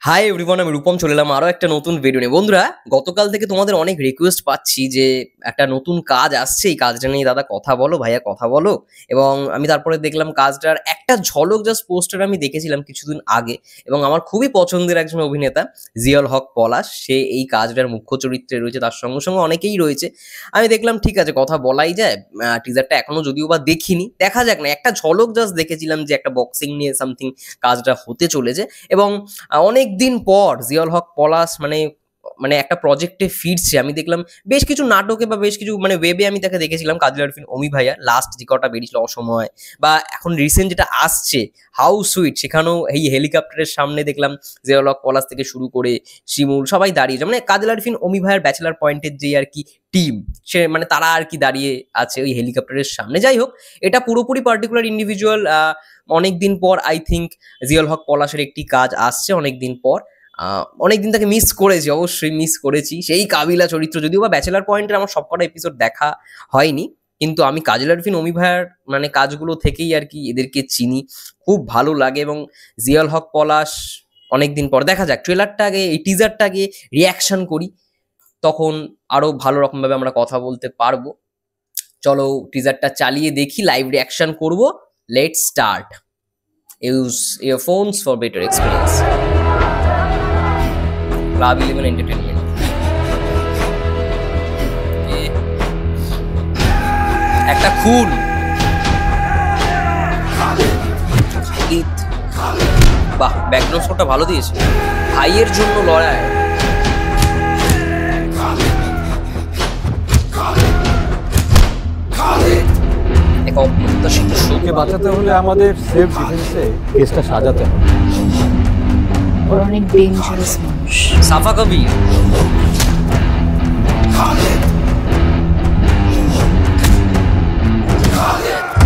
Hi everyone, আমি রূপম চলে এলাম আরো একটা নতুন ভিডিও নিয়ে। বন্ধুরা, গতকাল থেকে তোমাদের অনেক রিকোয়েস্ট পাচ্ছি যে একটা নতুন কাজ আসছে, এই কাজটা নিয়ে দাদা কথা বলো, ভাইয়া কথা বলো। এবং আমি তারপরে দেখলাম কাজটার একটা ঝলক, জাস্ট পোস্টার আমি দেখেছিলাম কিছুদিন আগে। এবং আমার খুবই পছন্দের একজন অভিনেতা জিয়াউল হক পলাশ, সে এই কাজটার মুখ্য চরিত্রে রয়েছে, তার সঙ্গে সঙ্গে অনেকেই রয়েছে। আমি দেখলাম ঠিক আছে, কথা বলাই যায়। টিজারটা এখনো যদিও বা দেখিনি, দেখা যাক না, একটা ঝলক জাস্ট দেখেছিলাম যে একটা বক্সিং নিয়ে সামথিং কাজটা হতে চলেছে। এবং অনেকদিন পর জিয়াউল হক পলাশ মানে মানে একটা প্রজেক্টে ফিরছে। আমি দেখলাম বেশ কিছু নাটকে বা বেশ কিছু ওয়েবে আমি তাকে দেখেছিলাম, কাজল আরফিন, অমি ভাইয়া, লাস্ট যে কটা বেরিয়েছিল অসময়, বা এখন রিসেন্ট যেটা আসছে হাউ সুইট, সেখানেও এই হেলিকপ্টারের সামনে দেখলাম জিয়াউল হক পলাশ থেকে শুরু করে শিমুল সবাই দাঁড়িয়েছে, কাজল আরফিন অমি ভাইয়ার ব্যাচেলার পয়েন্টের যে আর কি টিম, সে তারা আর কি দাঁড়িয়ে আছে ওই হেলিকপ্টারের সামনে। যাই হোক, এটা পুরোপুরি পার্টিকুলার ইন্ডিভিজুয়াল। অনেকদিন পর আই থিঙ্ক জিয়াউল হক পলাশের একটি কাজ আসছে অনেকদিন পর। অনেকদিন তাকে মিস করেছি, অবশ্যই মিস করেছি। সেই কাবিলা চরিত্র, যদিও বা ব্যাচেলার পয়েন্টের আমার সবকটা এপিসোড দেখা হয়নি, কিন্তু আমি কাজল আরফিন অমি ভাইয়ার কাজগুলো থেকেই আর কি এদেরকে চিনি, খুব ভালো লাগে। এবং জিয়াউল হক পলাশ অনেকদিন পর, দেখা যাক ট্রেলারটা আগে, এই টিজারটা আগে রিয়াকশন করি, তখন আরো ভালো রকম ভাবে আমরা কথা বলতে পারবো। চলো টিজারটা চালিয়ে দেখি, লাইভ রিয়াকশন করব। Let's start. Use earphones for better experience. Club 11 entertainment. একটা খুন, বাহ, ব্যাকগ্রাউন্ড স্কোরটা ভালো দিয়েছে। ভাইয়ের জন্য লড়াই, এক অপ্রত্যাশিত ওকে বাঁচাতে হলে আমাদের সেফ ডিফেন্সে কেসটা সাজাতে হবে। অনেক ডেঞ্জারাস মানুষ। সাফা কবির,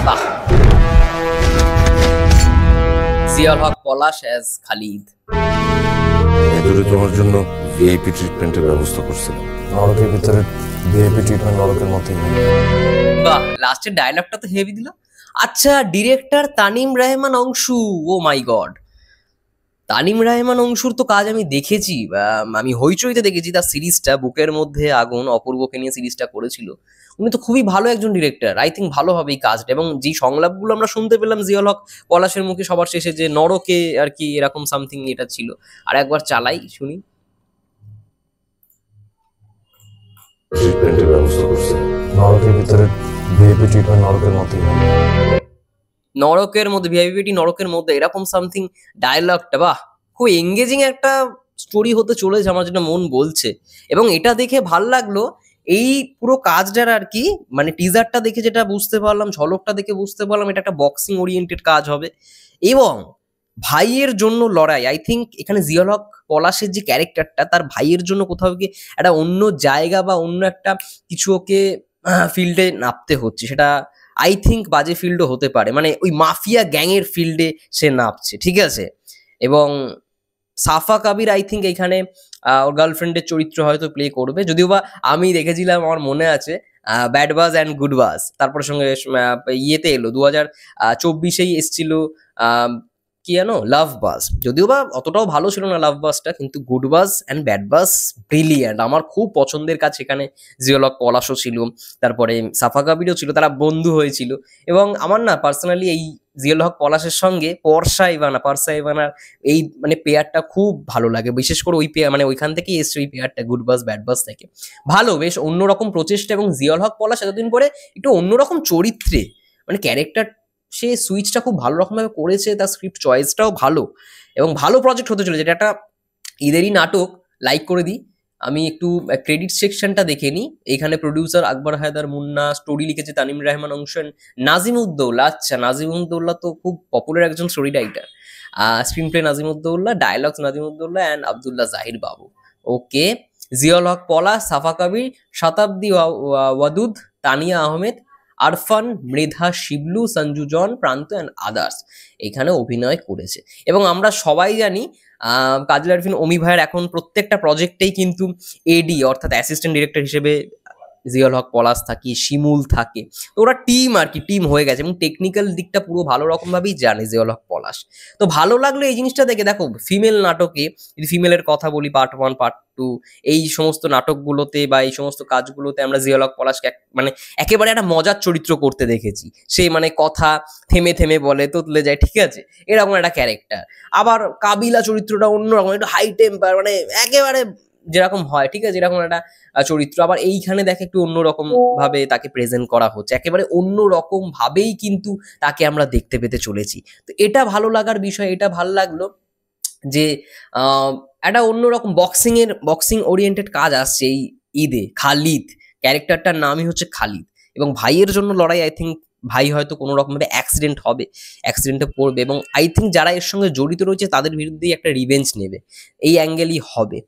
বাহ, জিয়াউল হক পলাশ অ্যাজ খালিদ। ভেতরে তোমার জন্য ভিআইপি ট্রিটমেন্টের ব্যবস্থা করছিলাম। নরকের ভিতরে ভিআইপি ট্রিটমেন্ট নরকের মতোই। বাহ, লাস্টের ডায়লগটা তো হেভি দিল। আচ্ছা, ডিরেক্টর তানিম রহমান অংশু, ও মাই গড। তানিম রহমান অংশুর তো কাজ আমি দেখেছি, আমি হইচইতে দেখেছি তার সিরিজটা বুকের মধ্যে আগুন, অপূর্বকে নিয়ে সিরিজটা করেছিল। উনি তো খুবই ভালো একজন ডিরেক্টর, আই থিঙ্ক ভালো হবে এই কাজটা। এবং যে সংলাপগুলো আমরা শুনতে পেলাম জিয়াউল হক পলাশের মুখে সবার শেষে, যে নরকে আর কি এরকম সামথিং এটা ছিল, আর একবার চালাই শুনি। ট্রিটমেন্টের ব্যবস্থা করছিলাম। নরকের ভিতরে ভিআইপি ট্রিটমেন্ট নরকের মতোই। নরকের মধ্যে ভিআইপিটি, নরকের মধ্যে এরকম সামথিং ডায়লগটা, বাহ, খুব এঙ্গেজিং একটা স্টোরি হতে চলেছে আমার যেটা মন বলছে। এবং এটা দেখে ভাল লাগলো, এই পুরো কাজটার আর কি টিজারটা দেখে যেটা বুঝতে পারলাম, ঝলকটা দেখে বুঝতে পারলাম, এটা একটা বক্সিং ওরিয়েন্টেড কাজ হবে। এবং ভাইয়ের জন্য লড়াই, আই থিঙ্ক এখানে জিয়াউল হক পলাশের যে ক্যারেক্টারটা, তার ভাইয়ের জন্য কোথাও গিয়ে একটা অন্য জায়গা বা অন্য একটা কিছু ওকে ফিল্ডে নামতে হচ্ছে। সেটা আই থিঙ্ক বাজে ফিল্ডও হতে পারে, ওই মাফিয়া গ্যাংয়ের ফিল্ডে সে নামছে, ঠিক আছে। এবং সাফা কবির আই থিঙ্ক এখানে ওর গার্লফ্রেন্ডের চরিত্র হয়তো প্লে করবে, যদিও বা আমি দেখেছিলাম, আমার মনে আছে ব্যাড বাজ অ্যান্ড গুড বাজ, তারপরে সঙ্গে ইয়েতে এলো 2024-এই এসছিল কি জানো, লাভ বাস। যদিও বা অতটাও ভালো ছিল না লাভ বাসটা, কিন্তু good bus and bad bus brilliant, আমার খুব পছন্দের কাজ। সেখানে জিয়াউল হক পলাশও ছিল, তারপরে সাফা কবিরও ছিল, তারা বন্ধু হয়েছিল। এবং আমার না পার্সোনালি এই জিয়াউল হক পলাশের সঙ্গে পারসা ইভানার এই পেয়ারটা খুব ভালো লাগে, বিশেষ করে ওই পেয়ার, ওইখান থেকেই এসছে ওই পেয়ারটা, গুড বাস ব্যাড বাস থেকে। ভালো, বেশ অন্যরকম প্রচেষ্টা। এবং জিয়াউল হক পলাশ এতদিন পরে একটু অন্যরকম চরিত্রে, ক্যারেক্টার, সে সুইচটা খুব ভালো রকম ভাবে করেছে, তার স্ক্রিপ্ট চয়েসটাও ভালো, এবং ভালো প্রজেক্ট হতে চলেছে। এটা একটা ঈদেরই নাটক, লাইক করে দিই। আমি একটু ক্রেডিট সেকশনটা দেখে নিই। এখানে প্রডিউসার আকবর হায়দার মুন্না, স্টোরি লিখেছে তানিম রহমান অংশ, নাজিমউদ্দৌলা। আচ্ছা, নাজিমউদ্দৌলা তো খুব পপুলার একজন story writer. Screenplay Nazimuddaula, dialogues Nazimuddaula and Abdullah Zahir Babu. Okay, Ziaul হক পলাশ, সাফা কবির, শতাব্দী ওয়াদুদ, তানিয়া আহমেদ, আরফান, মৃধা, শিবলু, সঞ্জু জন, প্রান্ত অ্যান্ড আদার্স এখানে অভিনয় করেছে। এবং আমরা সবাই জানি কাজল আরফিন অমি ভাইয়ের এখন প্রত্যেকটা প্রজেক্টেই কিন্তু এডি অর্থাৎ অ্যাসিস্ট্যান্ট ডিরেক্টর হিসেবে জিয়াউল হক পলাশ থাকে, শিমুল থাকে, তো ওরা টিম আর কি, টিম হয়ে গেছে এবং টেকনিক্যাল দিকটা পুরো ভালো রকম ভাবেই জানে জিয়াউল হক পলাশ। তো ভালো লাগলো এই জিনিসটা দেখে। দেখো ফিমেল নাটকে যদি ফিমেলের কথা বলি, পার্ট 1 পার্ট 2 এই সমস্ত নাটকগুলোতে বা এই সমস্ত কাজগুলোতে আমরা জিয়াউল হক পলাশকে মানে একেবারে একটা মজার চরিত্র করতে দেখেছি। সে মানে কথা থেমে থেমে বলে, তোতলে যায়, ঠিক আছে, এরকম একটা ক্যারেক্টার। আবার কাবিলা চরিত্রটা অন্যরকম, একটু হাই টেম্পার, মানে একেবারে যেরকম হয়, ঠিক আছে, এরকম একটা চরিত্র। আবার এইখানে দেখে একটু অন্যরকম ভাবে তাকে প্রেজেন্ট করা হচ্ছে, একেবারে অন্যরকম ভাবেই কিন্তু তাকে আমরা দেখতে পেতে চলেছি। তো এটা ভালো লাগার বিষয়। এটা ভালো লাগলো যে একটা অন্যরকম বক্সিং ওরিয়েন্টেড কাজ আসছে এই ঈদে। খালিদ ক্যারেক্টারটার নামই হচ্ছে খালিদ, এবং ভাইয়ের জন্য লড়াই। আই থিঙ্ক ভাই হয়তো কোনো রকমভাবে অ্যাক্সিডেন্টে পড়বে, এবং আই থিঙ্ক যারা এর সঙ্গে জড়িত রয়েছে তাদের বিরুদ্ধেই একটা রিভেঞ্জ নেবে, এই অ্যাঙ্গেলই হবে।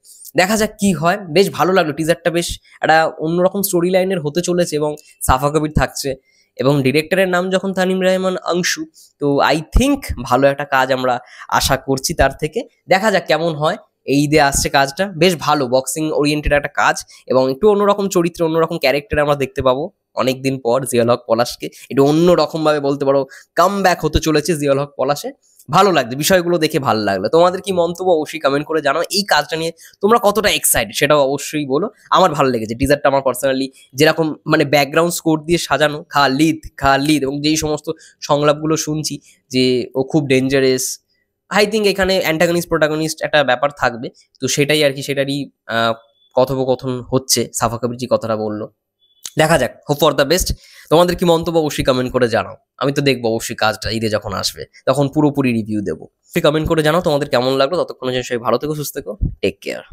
দেখা যাক কি হয়। বেশ ভালো লাগলো, টিজারটা বেশ একটা অন্যরকম স্টোরি লাইনের হতে চলেছে, এবং সাফা কবির থাকছে, এবং ডিরেক্টরের নাম যখন তানিম রহমান আংশু, তো আই থিঙ্ক ভালো একটা কাজ আমরা আশা করছি তার থেকে। দেখা যাক কেমন হয়। এই ঈদে আসছে কাজটা, বেশ ভালো বক্সিং ওরিয়েন্টেড একটা কাজ, এবং একটু অন্যরকম চরিত্র, অন্যরকম ক্যারেক্টার আমরা দেখতে পাবো অনেকদিন পর। জিয়াউল হক পলাশকে একটু অন্যরকম ভাবে বলতে পারো কাম ব্যাক হতে চলেছে জিয়াউল হক পলাশে। ভালো লাগছে, বিষয়গুলো দেখে ভালো লাগলো। তোমাদের কি মন্তব্য অবশ্যই কমেন্ট করে জানাও। এই কাজটা নিয়ে তোমরা কতটা এক্সাইটেড সেটাও অবশ্যই বলো। আমার ভালো লেগেছে টিজারটা, আমার পার্সোনালি যেরকম মানে ব্যাকগ্রাউন্ড স্কোর দিয়ে সাজানো, খালিদ এবং যেই সমস্ত সংলাপগুলো শুনছি যে ও খুব ডেঞ্জারাস, আই থিঙ্ক এখানে অ্যান্টাগনিস্ট প্রোটাগনিস্ট একটা ব্যাপার থাকবে। তো সেটাই আর কি, সেটারই কথোপকথন হচ্ছে। সাফা কবির যে কথাটা বললো, দেখা যাক, হোপ ফর দ্য বেস্ট। তোমাদের কি মন্তব্য অবশ্যই কমেন্ট করে জানাও। আমি তো দেখবো অবশ্যই কাজটা, ঈদে যখন আসবে তখন পুরোপুরি রিভিউ দেবো। কমেন্ট করে জানাও তোমাদের কেমন লাগলো। ততক্ষণের জন্য সবাই ভালো থেকো, সুস্থ থেকো, টেক কেয়ার।